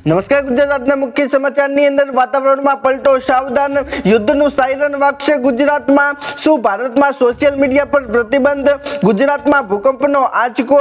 નમસ્કાર ગુજરાતના મુખ્ય સમાચારની અંદર વાતાવરણમાં પલટો સાવધાન યુદ્ધનું સાયરન વાગશે ગુજરાતમાં શું ભારતમાં સોશિયલ મીડિયા પર પ્રતિબંધ ગુજરાતમાં ભૂકંપનો આંચકો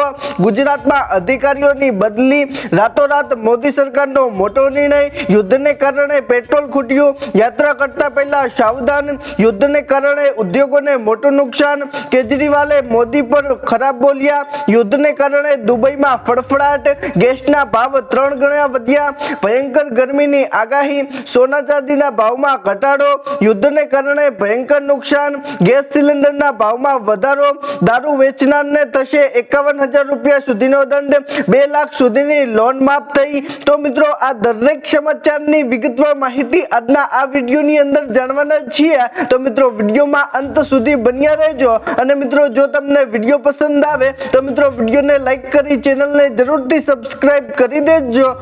ગુજરાતમાં અધિકારીઓની બદલી રાતોરાત મોદી સરકારનો મોટો નિર્ણય યુદ્ધને કારણે પેટ્રોલ ખૂટ્યું યાત્રા કરતા પહેલા સાવધાન યુદ્ધને કારણે ઉદ્યોગોને મોટું નુકસાન કેજરીવાલે મોદી પર ખરાબ બોલ્યા યુદ્ધને કારણે દુબઈમાં ફડફડાટ ગેસના ભાવ 3 ગણા વધ્યા ભયંકર ગરમીની આગાહી સોના ચાંદીના ભાવમાં ઘટાડો યુદ્ધને કારણે ભયંકર નુકસાન ગેસ સિલિન્ડરના ભાવમાં વધારો દારૂ વેચનારને થશે 51,000 રૂપિયા સુધીનો દંડ 2 લાખ સુધીની લોન માફ થઈ। તો મિત્રો આ દરેક સમાચારની વિગતવાર માહિતી આજના આ વિડીયોની અંદર જાણવાના છીએ। તો મિત્રો વિડીયોમાં અંત સુધી બન્યા રહેજો અને મિત્રો જો તમને વિડીયો પસંદ આવે તો મિત્રો વિડીયોને લાઈક કરી ચેનલને જરૂરથી સબસ્ક્રાઇબ કરી દેજો।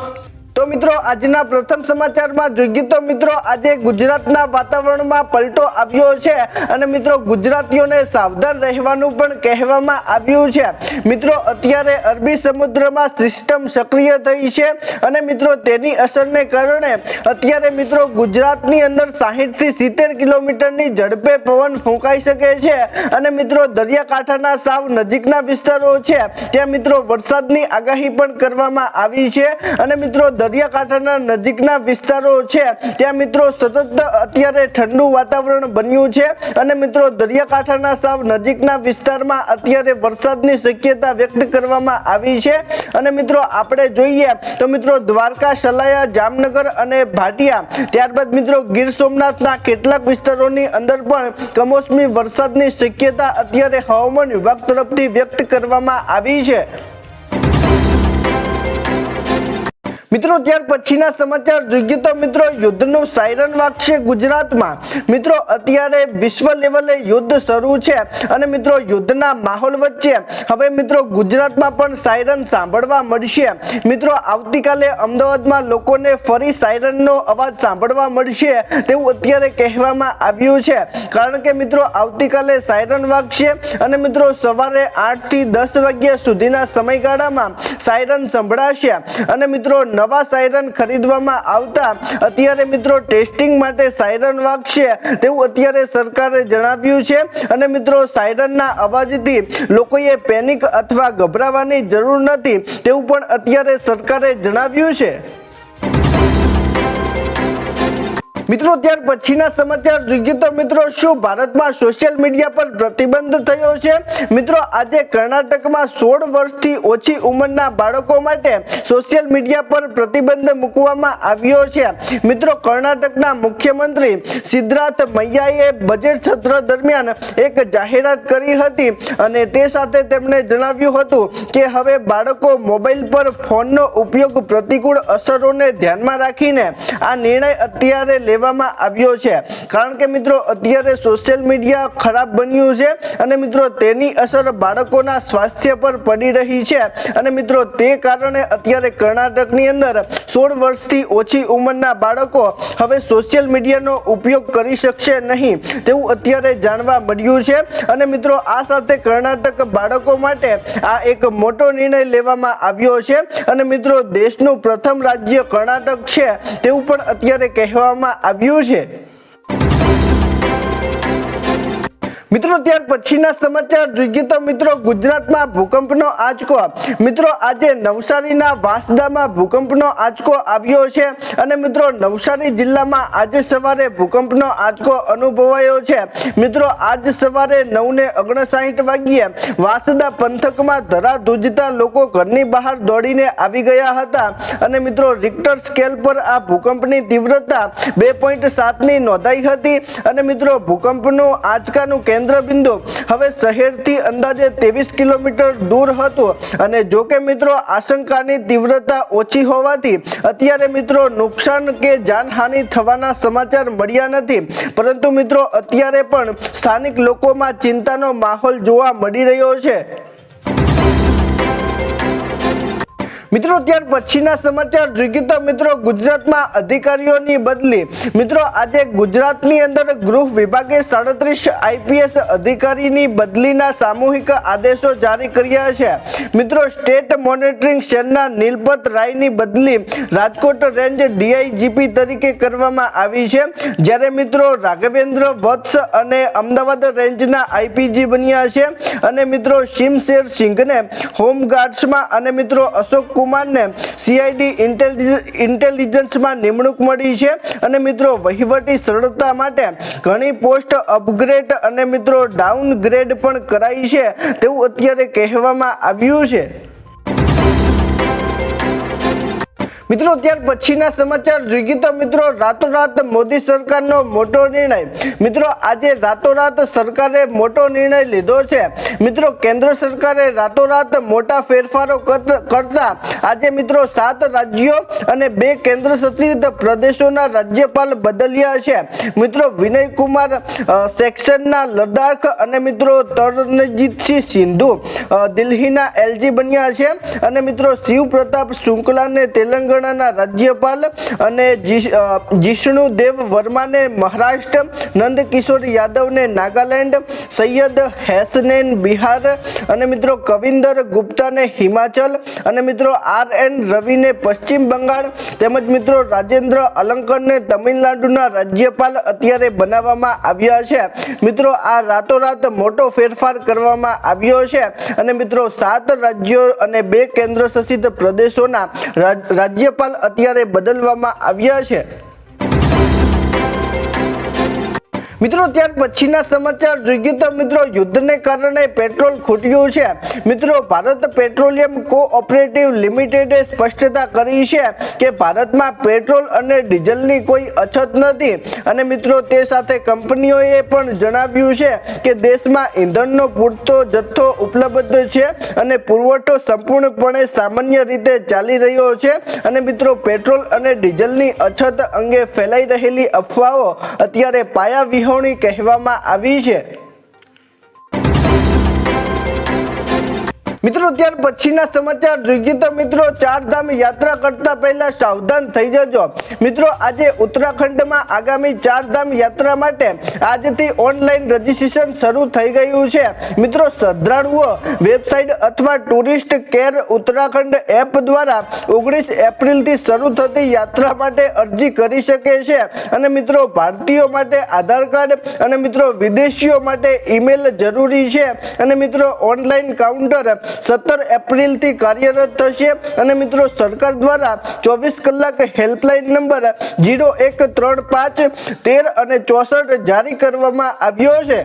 તો મિત્રો આજના પ્રથમ સમાચારમાં જોઈએ તો મિત્રો આજે ગુજરાતના વાતાવરણમાં પલટો આવ્યો છે અને મિત્રો ગુજરાતીઓને સાવધાન રહેવાનું પણ કહેવામાં આવ્યું છે। મિત્રો અત્યારે અરબી સમુદ્રમાં સિસ્ટમ સક્રિય થઈ છે અને મિત્રો તેની અસરને કારણે અત્યારે મિત્રો ગુજરાતની અંદર 60 થી 70 કિલોમીટરની ઝડપે પવન ફૂંકાઈ શકે છે અને મિત્રો દરિયાકાંઠાના સાવ નજીકના વિસ્તારો છે ત્યાં મિત્રો વરસાદની આગાહી પણ કરવામાં આવી છે અને મિત્રો દરિયાકાંઠાના નજીકના વિસ્તારો છે ત્યાં મિત્રો સતત અત્યારે ઠંડુ વાતાવરણ બન્યું છે અને મિત્રો દરિયાકાંઠાના સાવ નજીકના વિસ્તારમાં અત્યારે વરસાદની શક્યતા વ્યક્ત કરવામાં આવી છે અને મિત્રો આપણે જોઈએ તો મિત્રો દ્વારકા સલાયા જામનગર અને ભાટિયા ત્યારબાદ મિત્રો ગીર સોમનાથના કેટલાક વિસ્તારોની અંદર પણ કમોસમી વરસાદની શક્યતા અત્યારે હવામાન વિભાગ તરફથી વ્યક્ત કરવામાં આવી છે। મિત્રો ત્યાર પછીના સમાચાર જોઈએ તો મિત્રો યુદ્ધનું સાયરન વાગશે ગુજરાતમાં। મિત્રો અત્યારે વિશ્વ લેવલે યુદ્ધ શરૂ છે અને મિત્રો યુદ્ધના માહોલ વચ્ચે હવે મિત્રો ગુજરાતમાં પણ સાયરન સાંભળવા મળશે। મિત્રો આવતીકાલે અમદાવાદમાં લોકોને ફરી સાયરનનો અવાજ સાંભળવા મળશે તેવું અત્યારે કહેવામાં આવ્યું છે કારણ કે મિત્રો આવતીકાલે સાયરન વાગશે અને મિત્રો સવારે 8 થી 10 વાગ્યા સુધીના સમયગાળામાં સાયરન સંભળાશે અને મિત્રો નવા સાયરન ખરીદવામાં આવતા અત્યારે મિત્રો ટેસ્ટિંગ માટે સાયરન વાગશે તેવું અત્યારે સરકારે જણાવ્યું છે અને મિત્રો સાયરનના અવાજથી લોકોએ પેનિક અથવા ગભરાવાની જરૂર નથી તેવું પણ અત્યારે સરકારે જણાવ્યું છે। મિત્રો ત્યાર પછીના સમાચાર જોઈએ તો મિત્રો શું ભારતમાં સોશિયલ મીડિયા પર પ્રતિબંધ થયો છે। મિત્રો આજે કર્ણાટકમાં 16 વર્ષથી ઓછી ઉંમરના બાળકો માટે સોશિયલ મીડિયા પર પ્રતિબંધ મૂકવામાં આવ્યો છે। મિત્રો કર્ણાટકના મુખ્યમંત્રી સિદ્ધાર્થ મૈયાએ બજેટ સત્ર દરમિયાન એક જાહેરાત કરી હતી અને તે સાથે તેમણે જણાવ્યું હતું કે હવે બાળકો મોબાઈલ પર ફોનનો ઉપયોગ પ્રતિકૂળ અસરોને ધ્યાનમાં રાખીને આ નિર્ણય અત્યારે લેવામાં આવ્યો છે કારણ કે મિત્રો અત્યારે સોશિયલ મીડિયા ખરાબ બન્યું છે અને મિત્રો તેની અસર બાળકોના સ્વાસ્થ્ય પર પડી રહી છે અને મિત્રો તે કારણે અત્યારે કર્ણાટકની અંદર 16 વર્ષથી ઓછી ઉંમરના બાળકો હવે સોશિયલ મીડિયાનો ઉપયોગ કરી શકશે નહીં તેવું અત્યારે જાણવા મળ્યું છે અને મિત્રો આ સાથે કર્ણાટક બાળકો માટે આ એક મોટો નિર્ણય લેવામાં આવ્યો છે અને મિત્રો દેશનું પ્રથમ રાજ્ય કર્ણાટક છે તેવું પણ અત્યારે કહેવામાં આવ્યું છે। મિત્રો ત્યાર પછીના સમાચાર જોઈએ તો મિત્રો ગુજરાતમાં ભૂકંપનો આંચકો। મિત્રો આજે નવસારીના વાંસદામાં ભૂકંપનો આંચકો આવ્યો છે અને મિત્રો નવસારી જિલ્લામાં આજે સવારે ભૂકંપનો આંચકો અનુભવાયો છે। મિત્રો આજ સવારે 9:59 વાગ્યે વાંસદા પંથકમાં ધરાધ્રુજતા લોકો ઘરની બહાર દોડીને આવી ગયા હતા અને મિત્રો રિક્ટર સ્કેલ પર આ ભૂકંપની તીવ્રતા 2.7ની નોંધાઈ હતી અને મિત્રો ભૂકંપનું આંચકાનું કેન્દ્ર બિંદુ હવે શહેરથી અંદાજે 23 કિલોમીટર દૂર હતું અને જો કે મિત્રો આશંકાની તીવ્રતા ઓછી હોવાથી અત્યારે મિત્રો નુકસાન કે જાનહાનિ થવાના સમાચાર મળ્યા નથી પરંતુ મિત્રો અત્યારે પણ સ્થાનિક લોકોમાં ચિંતાનો માહોલ જોવા મળી રહ્યો છે। મિત્રો ત્યાર પછીના સમાચાર જોઈએ તો મિત્રો ગુજરાતમાં અધિકારીઓની બદલી મિત્રો આજે ગુજરાતની અંદર ગૃહ વિભાગે 37 આઈપીએસ અધિકારીની બદલીના સામૂહિક આદેશો જારી કર્યા છે। મિત્રો સ્ટેટ મોનિટરિંગ સેલના નીલપત રાયની બદલી રાજકોટ રેન્જ ડીઆઈજીપી તરીકે કરવામાં આવી છે, જ્યારે મિત્રો રાઘવેન્દ્ર વત્સ અને અમદાવાદ રેન્જના આઈપીજી બન્યા છે અને મિત્રો શિમશેર સિંઘને હોમગાર્ડ્સમાં અને મિત્રો અશોક કુમારને સીઆઈડી ઇન્ટેલિજન્સમાં નિમણૂક મળી છે અને મિત્રો વહીવટી સરળતા માટે ઘણી પોસ્ટ અપગ્રેડ અને મિત્રો ડાઉનગ્રેડ પણ કરાઈ છે તેવું અત્યારે કહેવામાં આવ્યું છે। મિત્રો ત્યાર પછીના સમાચાર જોઈએ તો મિત્રો રાતોરાત મોદી સરકારનો મોટો નિર્ણય। મિત્રો આજે રાતોરાત સરકારે મોટો નિર્ણય લીધો છે। મિત્રો કેન્દ્ર સરકારે રાતોરાત મોટા ફેરફારો કરતા આજે મિત્રો 7 રાજ્યો અને 2 કેન્દ્ર શાસિત પ્રદેશોના રાજ્યપાલ બદલ્યા છે। મિત્રો વિનય કુમાર સેક્શનના લદ્દાખ અને મિત્રો તરણજીતસિંહ સિંધુ દિલ્હીના એલજી બન્યા છે અને મિત્રો શિવ પ્રતાપ શુક્લાને તેલંગાણા રાજ્યપાલ અને જીષ્ણુ દેવ વર્માને મહારાષ્ટ્ર, નંદકિશોર યાદવને નાગાલેન્ડ, સૈયદ હેસનેન બિહાર અને મિત્રો કવિંદર ગુપ્તાને હિમાચલ અને મિત્રો RN રવિને પશ્ચિમ બંગાળ તેમજ મિત્રો રાજેન્દ્ર અલંકરને તમિલનાડુના રાજ્યપાલ અત્યારે બનાવવામાં આવ્યા છે। મિત્રો આ રાતોરાત મોટો ફેરફાર કરવામાં આવ્યો છે અને મિત્રો 7 રાજ્યો અને 2 કેન્દ્ર શાસિત પ્રદેશોના રાજ્યપાલ અત્યારે બદલવામાં આવ્યા છે। મિત્રો ત્યાર પછીના સમાચાર જોઈએ તો મિત્રો યુદ્ધને કારણે પેટ્રોલ ખૂટ્યું છે। મિત્રો ભારત પેટ્રોલિયમ કોઓપરેટિવ લિમિટેડે સ્પષ્ટતા કરી છે કે ભારતમાં પેટ્રોલ અને ડીઝલની કોઈ અછત નથી અને મિત્રો તે સાથે કંપનીઓએ પણ જણાવ્યું છે કે દેશમાં ઈંધણનો પૂરતો જથ્થો ઉપલબ્ધ છે અને પુરવઠો સંપૂર્ણપણે સામાન્ય રીતે ચાલી રહ્યો છે અને મિત્રો પેટ્રોલ અને ડીઝલની અછત અંગે ફેલાઈ રહેલી અફવાઓ અત્યારે પાયાવિહોણી કહેવામાં આવી છે। મિત્રો ત્યાર પછીના સમાચાર જોઈએ તો મિત્રો 4 ધામ યાત્રા કરતા પહેલા સાવધાન થઈ જજો। મિત્રો આજે ઉત્તરાખંડમાં આગામી 4 ધામ યાત્રા માટે આજથી ઓનલાઈન રજીસ્ટ્રેશન શરૂ થઈ ગયું છે। મિત્રો શ્રદ્ધાળુઓ વેબસાઇટ અથવા ટુરિસ્ટ કેર ઉત્તરાખંડ એપ દ્વારા 19 એપ્રિલથી શરૂ થતી યાત્રા માટે અરજી કરી શકે છે અને મિત્રો ભારતીયો માટે આધાર કાર્ડ અને મિત્રો વિદેશીઓ માટે ઈમેલ જરૂરી છે અને મિત્રો ઓનલાઈન કાઉન્ટર 17 એપ્રિલથી કાર્યરત થશે અને મિત્રો સરકાર દ્વારા 24 કલાક હેલ્પલાઇન નંબર 0135 13 અને 64 જારી કરવામાં આવ્યો છે।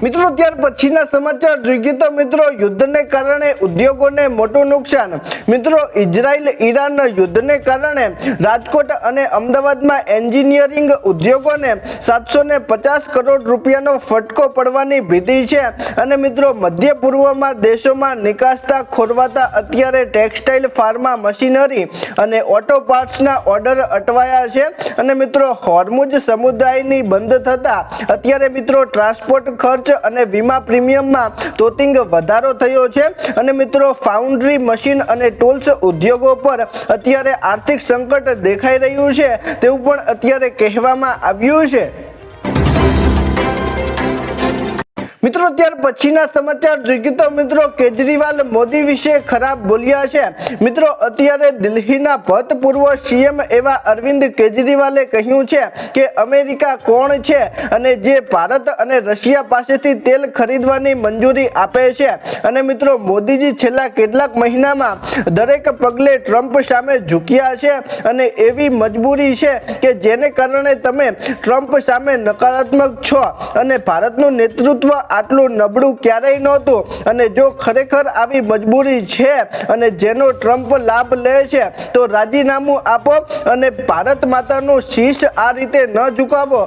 મિત્રો ત્યાર પછીના સમાચાર જોઈએ તો મિત્રો યુદ્ધને કારણે ઉદ્યોગોને મોટું નુકસાન। મિત્રો ઇઝરાયલ ઈરાન યુદ્ધને કારણે રાજકોટ અને અમદાવાદમાં એન્જિનિયરિંગ ઉદ્યોગોને 750 કરોડ રૂપિયાનો ફટકો પડવાની ભીતિ છે અને મિત્રો મધ્ય પૂર્વમાં દેશોમાં નિકાસતા ખોરવાતા અત્યારે ટેક્સટાઇલ, ફાર્મા, મશીનરી અને ઓટો પાર્ટ્સના ઓર્ડર અટવાયા છે અને મિત્રો હોર્મુઝ સમુદાયની બંધ થતા અત્યારે મિત્રો ટ્રાન્સપોર્ટ ખર્ચ અને વીમા પ્રીમિયમમાં તોતિંગ વધારો થયો છે અને મિત્રો ફાઉન્ડ્રી, મશીન અને ટૂલ્સ ઉદ્યોગો પર અત્યારે આર્થિક સંકટ દેખાઈ રહ્યું છે તેવું પણ અત્યારે કહેવામાં આવ્યું છે। મિત્રો ત્યાર પછીના સમાચાર જોઈએ તો મિત્રો કેજરીવાલ મોદી વિશે ખરાબ બોલ્યા છે। મિત્રો અત્યારે દિલ્હીના ભૂતપૂર્વ સીએમ એવા અરવિંદ કેજરીવાલે કહ્યું છે કે અમેરિકા કોણ છે અને જે ભારત અને રશિયા પાસેથી તેલ ખરીદવાની મંજૂરી આપે છે અને મિત્રો મોદીજી છેલ્લા કેટલાક મહિનામાં દરેક પગલે ટ્રમ્પ સામે ઝૂક્યા છે અને એવી મજબૂરી છે કે જેને કારણે તમે ટ્રમ્પ સામે નકારાત્મક છો અને ભારતનું નેતૃત્વ આટલું નબળું ક્યારેય નહોતું અને જો ખરેખર આવી મજબૂરી છે અને જેનો ટ્રમ્પ લાભ લે છે તો રાજીનામું આપો અને ભારત માતાનું શીશ આ રીતે ન ઝુકાવો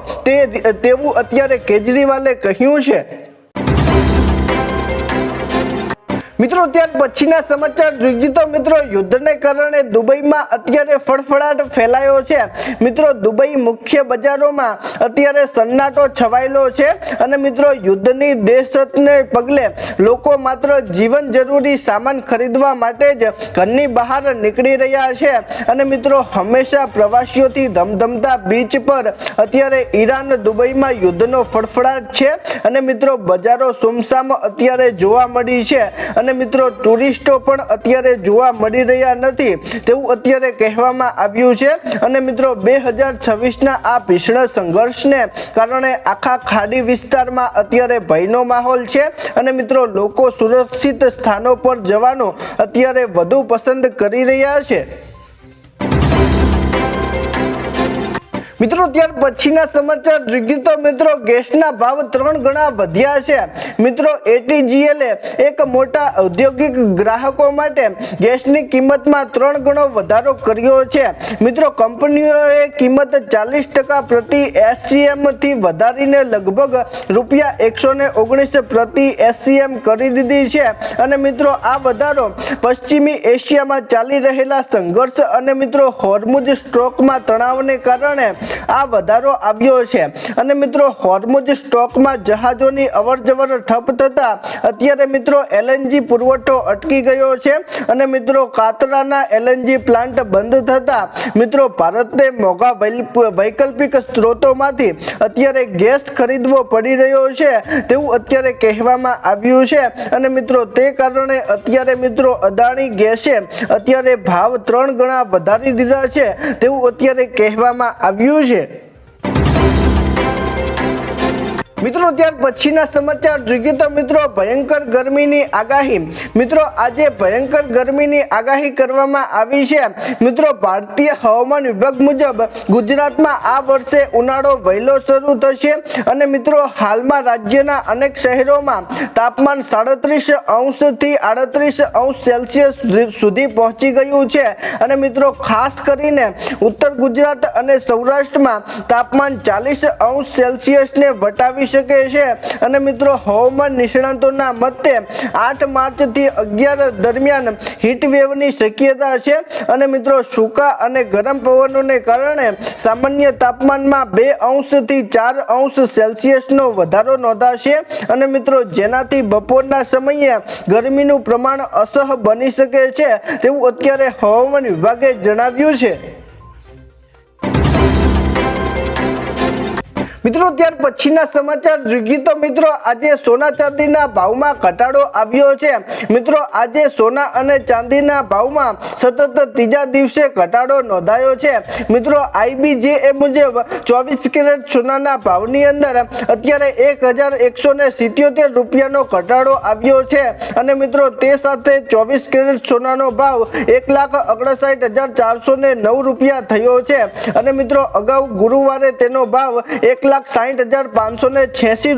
તેવું અત્યારે કેજરીવાલે કહ્યું છે। મિત્રો ત્યાર પછીના સમાચાર જોઈએ તો મિત્રો યુદ્ધને કારણે દુબઈમાં અત્યારે ફળફળાટ ફેલાયો છે। મિત્રો દુબઈ મુખ્ય બજારોમાં અત્યારે સન્નાટો છવાયેલો છે અને મિત્રો યુદ્ધની દહેશતને પગલે લોકો માત્ર જીવન જરૂરી સામાન ખરીદવા માટે જ ઘરની બહાર નીકળી રહ્યા છે અને મિત્રો હંમેશા પ્રવાસીઓથી ધમધમતા બીચ પર અત્યારે ઈરાન દુબઈમાં યુદ્ધનો ફળફળાટ છે અને મિત્રો બજારો સુમસામ અત્યારે જોવા મળી છે અને મિત્રો ટુરિસ્ટો પણ અત્યારે જોવા મળી રહ્યા નથી તેવું અત્યારે કહેવામાં આવ્યું છે અને મિત્રો 2026ના આ ભીષણ સંઘર્ષને કારણે આખા ખાડી વિસ્તારમાં અત્યારે ભયનો માહોલ છે અને મિત્રો લોકો સુરક્ષિત સ્થાનો પર જવાનું અત્યારે વધુ પસંદ કરી રહ્યા છે। મિત્રો ત્યાર પછીના સમાચાર જોઈએ તો મિત્રો ગેસના ભાવ 3 ગણા વધ્યા છે। મિત્રો ATGL એક મોટા ઔદ્યોગિક ગ્રાહકો માટે ગેસની કિંમતમાં 3 ગણો વધારો કર્યો છે। મિત્રો કંપનીઓએ કિંમત 40% પ્રતિ SCM થી વધારીને લગભગ ₹119 પ્રતિ SCM કરી દીધી છે અને મિત્રો આ વધારો પશ્ચિમી એશિયામાં ચાલી રહેલા સંઘર્ષ અને મિત્રો હોર્મુઝ સ્ટ્રોકમાં તણાવને કારણે આ વધારો આવ્યો છે અને મિત્રો હોર્મુઝ સ્ટોકમાં જહાજોની અવરજવર ઠપ થતા અત્યારે મિત્રો LNG પુરવઠો અટકી ગયો છે અને મિત્રો કાતરાના LNG પ્લાન્ટ બંધ થતા મિત્રો ભારતને મોંઘા વૈકલ્પિક સ્ત્રોતોમાંથી અત્યારે ગેસ ખરીદવો પડી રહ્યો છે તેવું અત્યારે કહેવામાં આવ્યું છે અને મિત્રો તે કારણે અત્યારે મિત્રો અદાણી ગેસે અત્યારે ભાવ 3 ગણા વધારી દીધા છે તેવું અત્યારે કહેવામાં આવ્યું છે। મિત્રો ત્યાર પછીના સમાચાર જોઈએ તો મિત્રો ભયંકર ગરમીની આગાહી। મિત્રો આજે ભયંકર ગરમીની આગાહી કરવામાં આવી છે। મિત્રો ભારતીય હવામાન વિભાગ મુજબ ગુજરાતમાં આ વર્ષે ઉનાળો વહેલો શરૂ થશે અને મિત્રો હાલમાં રાજ્યના અનેક શહેરોમાં તાપમાન 37° થી 38° સુધી પહોંચી ગયું છે અને મિત્રો ખાસ કરીને ઉત્તર ગુજરાત અને સૌરાષ્ટ્રમાં તાપમાન 40° ને વટાવી શકે છે અને મિત્રો હવામાન નિષ્ણાતોના મતે 8 માર્ચ થી 11 દરમિયાન હીટ વેવની શક્યતા છે અને મિત્રો સૂકા અને ગરમ પવનોને કારણે સામાન્ય તાપમાનમાં 2° થી 4° નો વધારો નોંધાશે અને મિત્રો જેનાથી બપોરના સમયે ગરમીનું પ્રમાણ અસહ્ય બની શકે છે તેવું અત્યારે હવામાન વિભાગે જણાવ્યું છે। મિત્રો ત્યાર પછીના સમાચાર જોઈએ તો મિત્રો આજે સોના ચાંદીના ભાવમાં ઘટાડો આવ્યો છે। મિત્રો આજે સોના અને ચાંદીના ભાવમાં સતત ત્રીજા દિવસે ઘટાડો નોંધાયો છે। મિત્રો IBJA મુજબ 24 કેરેટ સોનાના ભાવની અંદર અત્યારે 1177 રૂપિયાનો ઘટાડો આવ્યો છે અને મિત્રો તે સાથે 24 કેરેટ સોનાનો ભાવ 1,59,409 રૂપિયા થયો છે અને મિત્રો અગાઉ ગુરુવારે તેનો ભાવ 1,60,586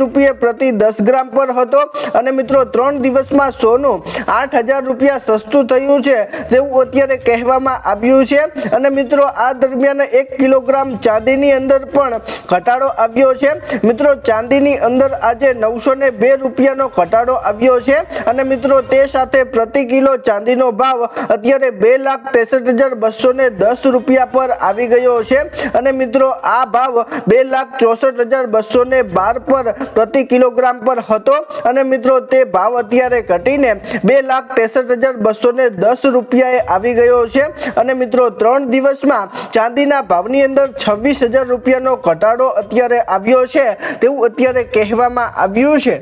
રૂપિયા પ્રતિ 10 ગ્રામ પર હતો અને મિત્રો 3 દિવસમાં સોનું 8,000 રૂપિયા સસ્તું થયું છે તેવું અત્યારે કહેવામાં આવ્યું છે અને મિત્રો આ દરમિયાન 1 કિલોગ્રામ ચાંદીની અંદર પણ ઘટાડો આવ્યો છે। મિત્રો ચાંદીની અંદર આજે 902 રૂપિયાનો ઘટાડો આવ્યો છે અને મિત્રો તે સાથે પ્રતિ કિલો ચાંદીનો ભાવ અત્યારે 2,63,210 રૂપિયા પર આવી ગયો છે અને મિત્રો આ ભાવ 2,64,212 પર પ્રતિ કિલોગ્રામ પર હતો અને મિત્રો તે ભાવ અત્યારે ઘટીને 2,63,210 રૂપિયાએ આવી ગયો છે અને મિત્રો 3 દિવસમાં ચાંદીના ભાવની અંદર 26,000 રૂપિયાનો ઘટાડો અત્યારે આવ્યો છે તેવું અત્યારે કહેવામાં આવ્યું છે।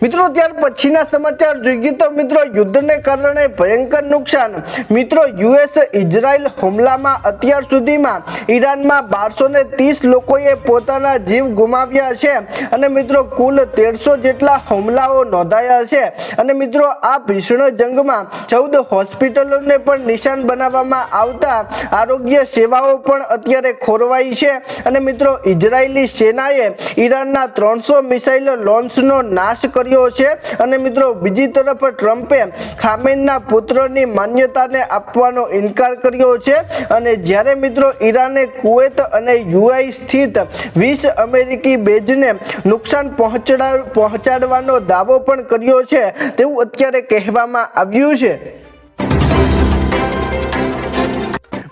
મિત્રો ત્યાર પછીના સમાચાર જોઈએ તો મિત્રો યુદ્ધને કારણે ભયંકર નુકસાન। મિત્રો US ઇઝરાયલ હુમલામાં અત્યાર સુધીમાં ઈરાનમાં 1230 લોકોએ પોતાના જીવ ગુમાવ્યા છે અને મિત્રો કુલ 1300 જેટલા હુમલાઓ નોંધાયા છે અને મિત્રો આ ભીષણ જંગમાં 14 હોસ્પિટલોને પણ નિશાન બનાવવામાં આવતા આરોગ્ય સેવાઓ પણ અત્યારે ખોરવાઈ છે અને મિત્રો ઇઝરાયલી સેનાએ ઈરાનના 300 મિસાઇલ લોન્ચનો નાશ કર્યો કર્યો છે અને મિત્રો બીજી તરફ ટ્રમ્પે ખામેનના પુત્રની માન્યતાને આપવાનો ઇનકાર કર્યો છે અને જ્યારે મિત્રો ઈરાને કુવૈત અને યુએઈ સ્થિત 20 અમેરિકી બેઝને નુકસાન પહોંચાડવાનો દાવો પણ કર્યો છે તેવું અત્યારે કહેવામાં આવ્યું છે।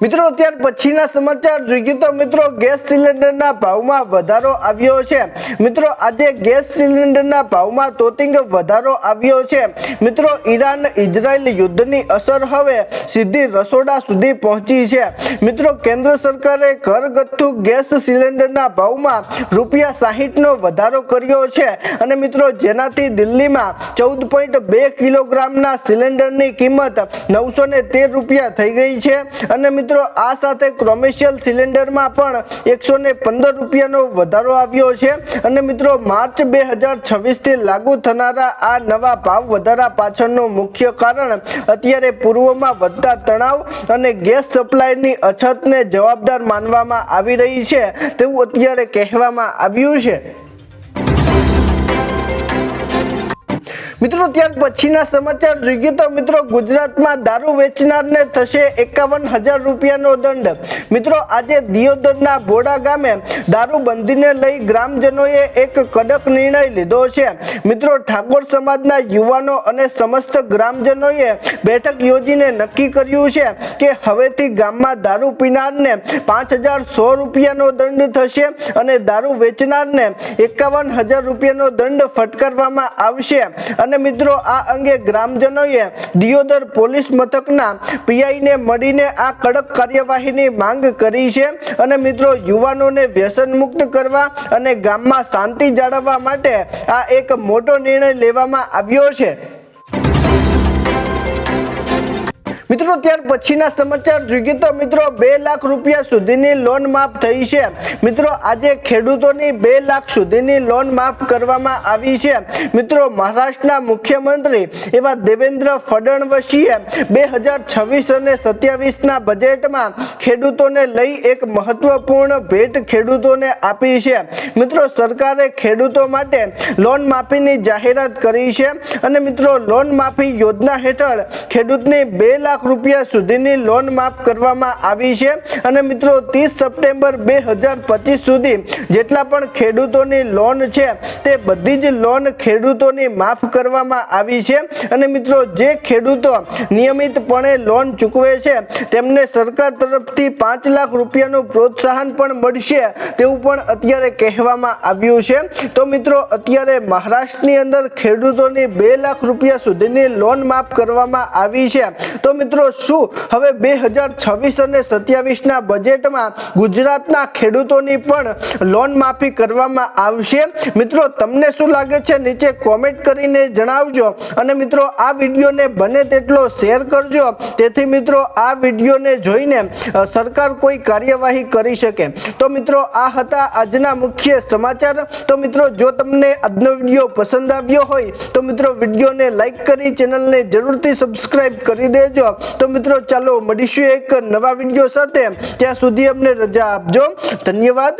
મિત્રો ત્યાર પછીના સમાચાર જોઈએ તો મિત્રો ગેસ સિલિન્ડરના ભાવમાં વધારો આવ્યો છે। મિત્રો આજે ગેસ સિલિન્ડરના ભાવમાં તોતિંગ વધારો આવ્યો છે। મિત્રો ઈરાન ઇઝરાયલ યુદ્ધની અસર હવે સીધી રસોડા સુધી પહોંચી છે। મિત્રો કેન્દ્ર સરકારે ઘરગથ્થુ ગેસ સિલિન્ડરના ભાવમાં ₹60 નો વધારો કર્યો છે અને મિત્રો જેનાથી દિલ્હીમાં 14.2 કિલોગ્રામના સિલિન્ડરની કિંમત ₹913 થઈ ગઈ છે અને મિત્રો આ સાથે કોમર્શિયલ સિલિન્ડરમાં પણ ₹115 નો વધારો આવ્યો છે અને મિત્રો માર્ચ 2026 થી લાગુ થનારા આ નવા ભાવ વધારા પાછળનું મુખ્ય કારણ અત્યારે પૂર્વમાં વધતા તણાવ અને ગેસ સપ્લાયની અછતને જવાબદાર માનવામાં આવી રહી છે તેવું અત્યારે કહેવામાં આવ્યું છે। મિત્રો ત્યાર પછીના સમાચાર જોઈએ તો મિત્રો ગુજરાતમાં દારૂ વેચનારને થશે ₹51,000 નો દંડ। મિત્રો આજે દિયોદરના બોડા ગામે દારૂબંધીને લઈ ગ્રામજનોએ એક કડક નિર્ણય લીધો છે। મિત્રો ઠાકોર સમાજના યુવાનો અને સમસ્ત ગ્રામજનોએ બેઠક યોજીને નક્કી કર્યું છે કે હવેથી ગામમાં દારૂ પીનારને ₹5,100 નો દંડ થશે અને દારૂ વેચનારને ₹51,000 નો દંડ ફટકારવામાં આવશે અને મિત્રો આ અંગે ગ્રામજનોએ દિયોદર પોલીસ મથકના પીઆઈને મળીને આ કડક કાર્યવાહીની માંગ કરી છે અને મિત્રો યુવાનોને વ્યસન મુક્ત કરવા અને ગામમાં શાંતિ જાળવવા માટે આ એક મોટો નિર્ણય લેવામાં આવ્યો છે। મિત્રો ત્યાર પછીના સમાચાર જોઈએ તો મિત્રો ₹2 લાખ સુધીની લોન માફ થઈ છે। મિત્રો આજે ખેડૂતોની 2 લાખ સુધીની લોન માફ કરવામાં આવી છે। મિત્રો મહારાષ્ટ્રના મુખ્યમંત્રી એવા દેવેન્દ્ર ફડણવીસે 2026 અને 27ના બજેટમાં ખેડૂતોને લઈ એક મહત્વપૂર્ણ ભેટ ખેડૂતોને આપી છે। મિત્રો સરકારે ખેડૂતો માટે લોન માફીની જાહેરાત કરી છે અને મિત્રો લોન માફી યોજના હેઠળ ખેડૂતને ₹2 લાખ સુધીની લોન માફ કરવામાં આવી છે અને મિત્રો 30 સપ્ટેમ્બર 2025 સુધી જેટલા પણ ખેડૂતોની લોન છે તે બધી જ લોન ખેડૂતોની માફ કરવામાં આવી છે અને મિત્રો જે ખેડૂતો નિયમિતપણે લોન ચૂકવે છે તેમને સરકાર તરફથી ₹5 લાખનું પ્રોત્સાહન પણ મળશે તેવું પણ અત્યારે કહેવામાં આવ્યું છે। તો મિત્રો અત્યારે મહારાષ્ટ્રની અંદર ખેડૂતોની ₹2 લાખ સુધીની લોન માફ કરવામાં આવી છે। તો મિત્રો શું હવે 2026 અને 27ના બજેટમાં ગુજરાતના ખેડૂતોની પણ લોન માફી કરવામાં આવશે? મિત્રો તમને શું લાગે છે નીચે કોમેન્ટ કરીને જણાવજો અને મિત્રો આ વિડીયોને બને તેટલો શેર કરજો તેથી મિત્રો આ વિડીયોને જોઈને સરકાર કોઈ કાર્યવાહી કરી શકે। તો મિત્રો આ હતા આજના મુખ્ય સમાચાર। તો મિત્રો જો તમને આજનો વિડીયો પસંદ આવ્યો હોય તો મિત્રો વિડીયોને લાઈક કરી ચેનલને જરૂરથી સબસ્ક્રાઇબ કરી દેજો। તો મિત્રો ચાલો મળીશું એક નવા વિડીયો સાથે, ત્યાં સુધી અમને રજા આપજો। ધન્યવાદ।